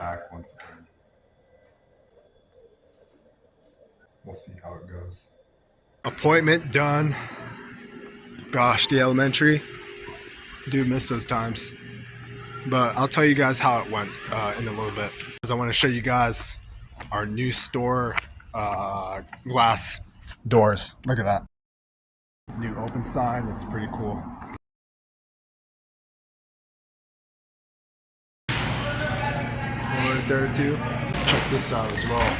back once again. We'll see how it goes. Appointment done. Gosh, the elementary. Do miss those times. But I'll tell you guys how it went in a little bit. Because I want to show you guys our new store glass doors. Look at that. New open sign. It's pretty cool. One right there too. Check this out as well.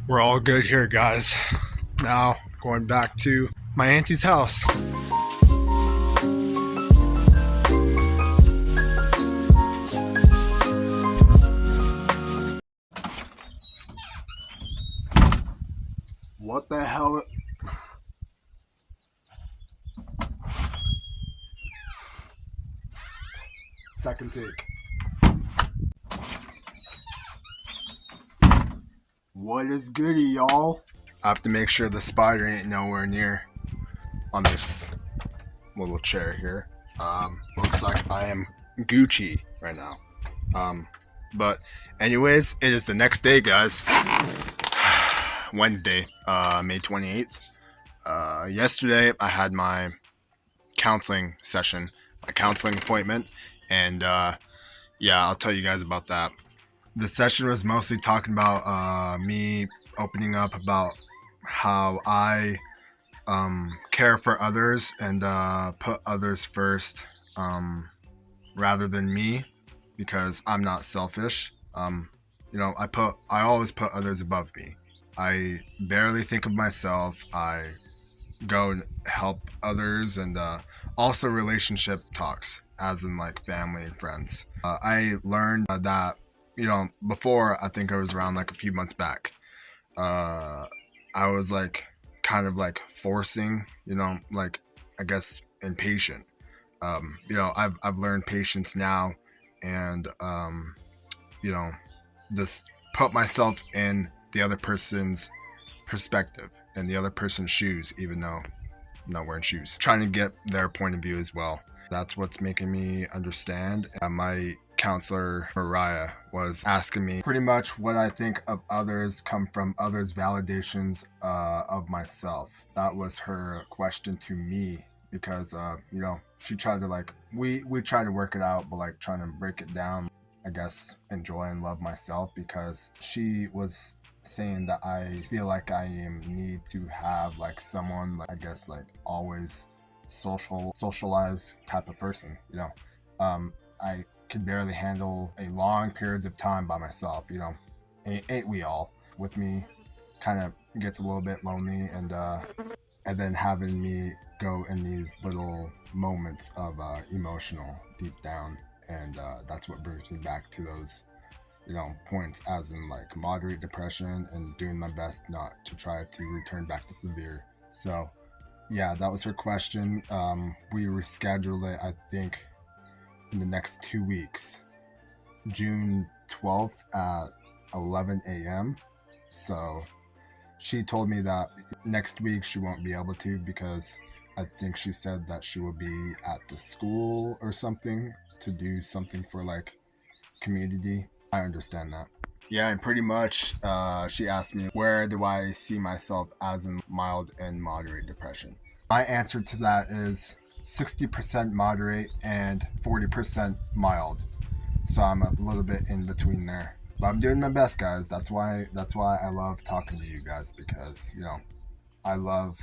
We're all good here, guys. Now going back to my auntie's house. What the hell? Second take. What is goody, y'all? I have to make sure the spider ain't nowhere near on this little chair here. Looks like I am Gucci right now. But anyways, it is the next day, guys. Wednesday, May 28th. Yesterday, I had my counseling session, my counseling appointment, and yeah, I'll tell you guys about that. The session was mostly talking about me opening up about how I care for others and put others first rather than me, because I'm not selfish. I always put others above me. I barely think of myself. I go and help others, and also relationship talks, as in like family and friends. I learned that, before, I think it was around like a few months back, I was like kind of like forcing, like, I guess, impatient. I've learned patience now, and just put myself in the other person's perspective and the other person's shoes, even though I'm not wearing shoes. Trying to get their point of view as well. That's what's making me understand. My counselor, Mariah, was asking me pretty much what I think of others come from others' validations of myself. That was her question to me, because she tried to like we tried to work it out, but like trying to break it down, I guess, enjoy and love myself, because she was saying that I feel like I need to have like someone, like, I guess, like always socialized type of person. I could barely handle a long periods of time by myself. Ain't we all? With me, kind of gets a little bit lonely, and then having me go in these little moments of emotional deep down, and that's what brings me back to those points, as in like moderate depression, and doing my best not to try to return back to severe. So yeah, that was her question. We rescheduled it, I think, in the next 2 weeks, June 12th at 11 a.m. So she told me that next week she won't be able to, because I think she said that she will be at the school or something to do something for like community. I understand that. Yeah, and pretty much she asked me, where do I see myself as in mild and moderate depression? My answer to that is 60% moderate and 40% mild. So I'm a little bit in between there. But I'm doing my best, guys. That's why I love talking to you guys, because I love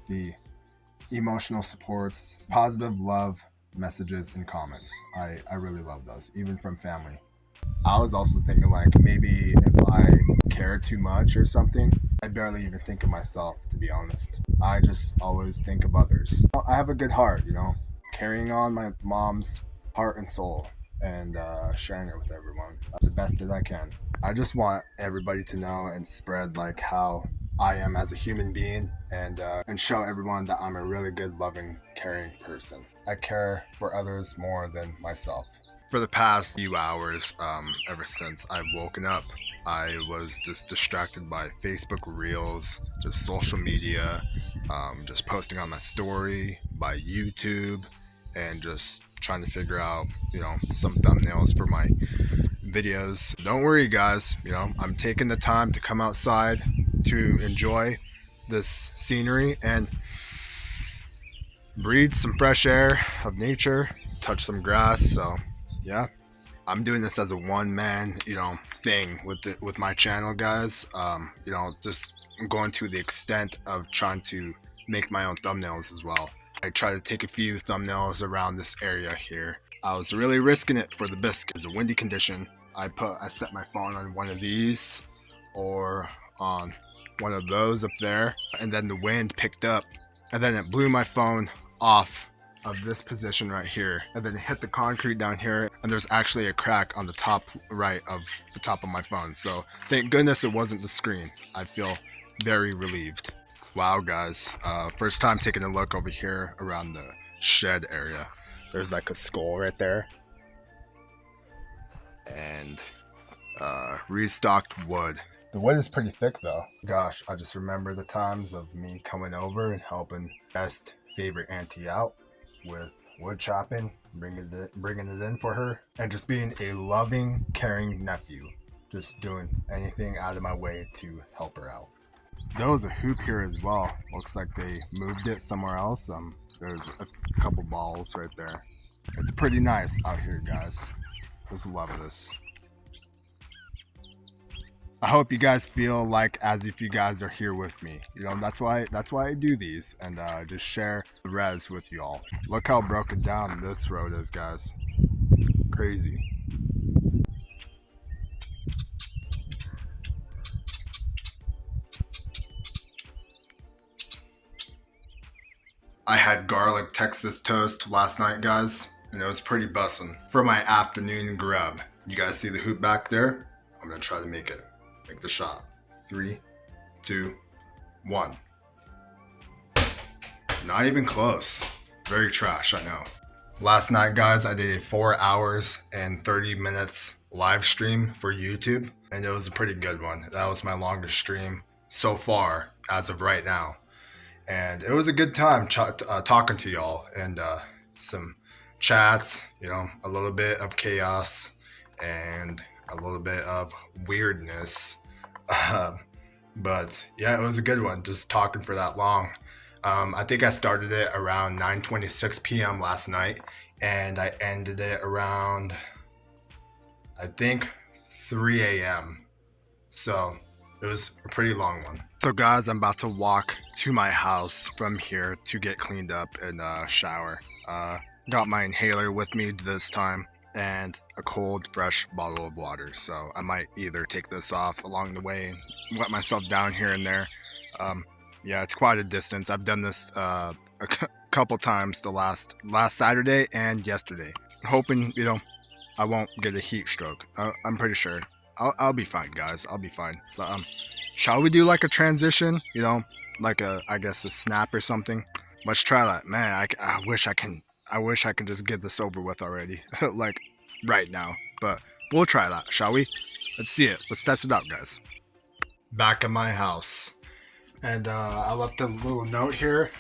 the emotional supports, positive love messages and comments. I really love those, even from family. I was also thinking like maybe if I care too much or something, I barely even think of myself, to be honest. I just always think of others. I have a good heart, carrying on my mom's heart and soul, and sharing it with everyone the best that I can. I just want everybody to know and spread like how I am as a human being, and show everyone that I'm a really good, loving, caring person. I care for others more than myself. For the past few hours, ever since I've woken up, I was just distracted by Facebook Reels, just social media, just posting on my story, by YouTube, and just trying to figure out, some thumbnails for my videos. Don't worry, guys. I'm taking the time to come outside to enjoy this scenery and breathe some fresh air of nature, touch some grass. So, yeah, I'm doing this as a one-man, thing with my channel, guys. Just going to the extent of trying to make my own thumbnails as well. I try to take a few thumbnails around this area here. I was really risking it for the biscuit. It's a windy condition. I set my phone on one of these or on one of those up there, and then the wind picked up, and then it blew my phone off of this position right here, and then it hit the concrete down here, and there's actually a crack on the top right of the top of my phone. So thank goodness it wasn't the screen. I feel very relieved. Wow, guys, first time taking a look over here around the shed area. There's like a skull right there, and restocked wood. The wood is pretty thick though. Gosh, I just remember the times of me coming over and helping best favorite auntie out with wood chopping, bringing it in for her, and just being a loving, caring nephew, just doing anything out of my way to help her out. There was a hoop here as well. Looks like they moved it somewhere else. There's a couple balls right there. It's pretty nice out here, guys. Just love this. I hope you guys feel like as if you guys are here with me. That's why I do these, and just share the res with y'all. Look how broken down this road is, guys. Crazy. I had garlic Texas toast last night, guys, and it was pretty bussin' for my afternoon grub. You guys see the hoop back there? I'm gonna try to make the shot. 3, 2, 1. Not even close. Very trash, I know. Last night, guys, I did a 4 hours and 30 minutes live stream for YouTube, and it was a pretty good one. That was my longest stream so far as of right now. And it was a good time talking to y'all, and some chats, a little bit of chaos and a little bit of weirdness. But yeah, it was a good one, just talking for that long. I think I started it around 9:26 p.m. last night, and I ended it around, I think, 3 a.m. So it was a pretty long one. So guys, I'm about to walk to my house from here to get cleaned up and shower. Got my inhaler with me this time, and a cold, fresh bottle of water. So I might either take this off along the way and wet myself down here and there. Yeah, it's quite a distance. I've done this a couple times the last Saturday and yesterday. Hoping, I won't get a heat stroke. I'm pretty sure. I'll be fine, guys. I'll be fine. But, shall we do like a transition? Like I guess a snap or something. Let's try that. Man, I wish I can just get this over with already, like right now. But we'll try that, shall we? Let's see it. Let's test it out, guys. Back at my house, and I left a little note here,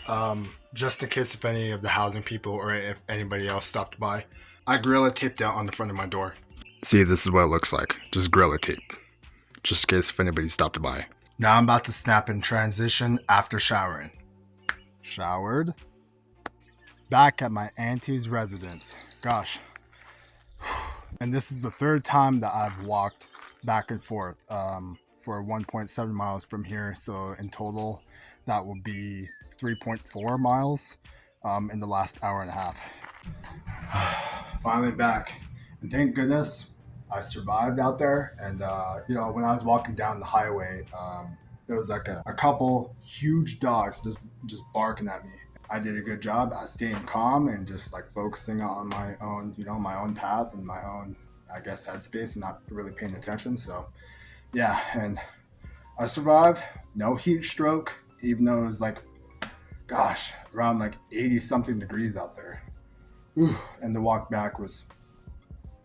just in case if any of the housing people or if anybody else stopped by. I Gorilla taped out on the front of my door. See, this is what it looks like. Just Gorilla tape, just in case if anybody stopped by. Now I'm about to snap in transition after showering. Showered. Back at my auntie's residence. Gosh. And this is the third time that I've walked back and forth for 1.7 miles from here. So in total, that will be 3.4 miles in the last hour and a half. Finally back. And thank goodness I survived out there. And, when I was walking down the highway, there was like a couple huge dogs just barking at me. I did a good job at staying calm and just like focusing on my own, my own path and my own, I guess, headspace and not really paying attention. So yeah, and I survived. No heat stroke, even though it was like, gosh, around like 80 something degrees out there. Ooh, and the walk back was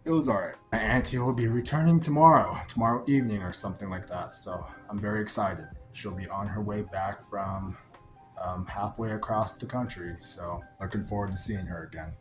it was alright. My auntie will be returning tomorrow evening or something like that. So I'm very excited. She'll be on her way back from halfway across the country. So looking forward to seeing her again.